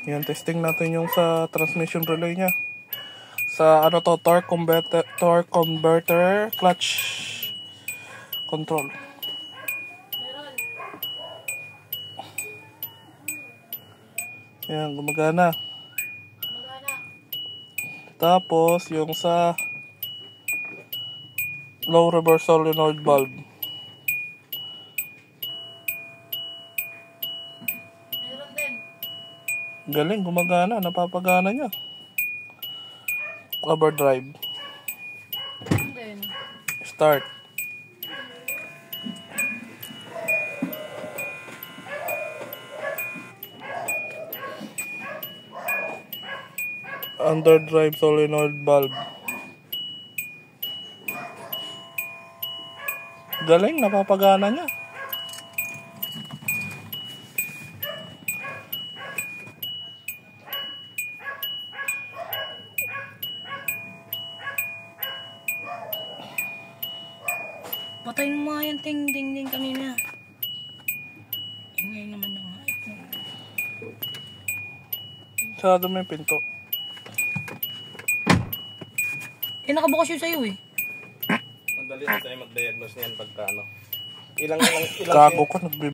Yan, testing natin yung sa transmission relay niya. Sa ano to, torque converter, clutch control. Yan, gumagana. Tapos yung sa low reverse solenoid valve. Galing, gumagana, napapagana niya. Overdrive. Start. Underdrive solenoid valve. Galing, napapagana niya. Patayin mo nga yung ting-ting-ting kanina. Ngayon naman yung Sarado mo yung pinto. nakabukas yun sa'yo eh. Madali na tayo mag-diagnose niyan pagka ano. Ilang Gago ka,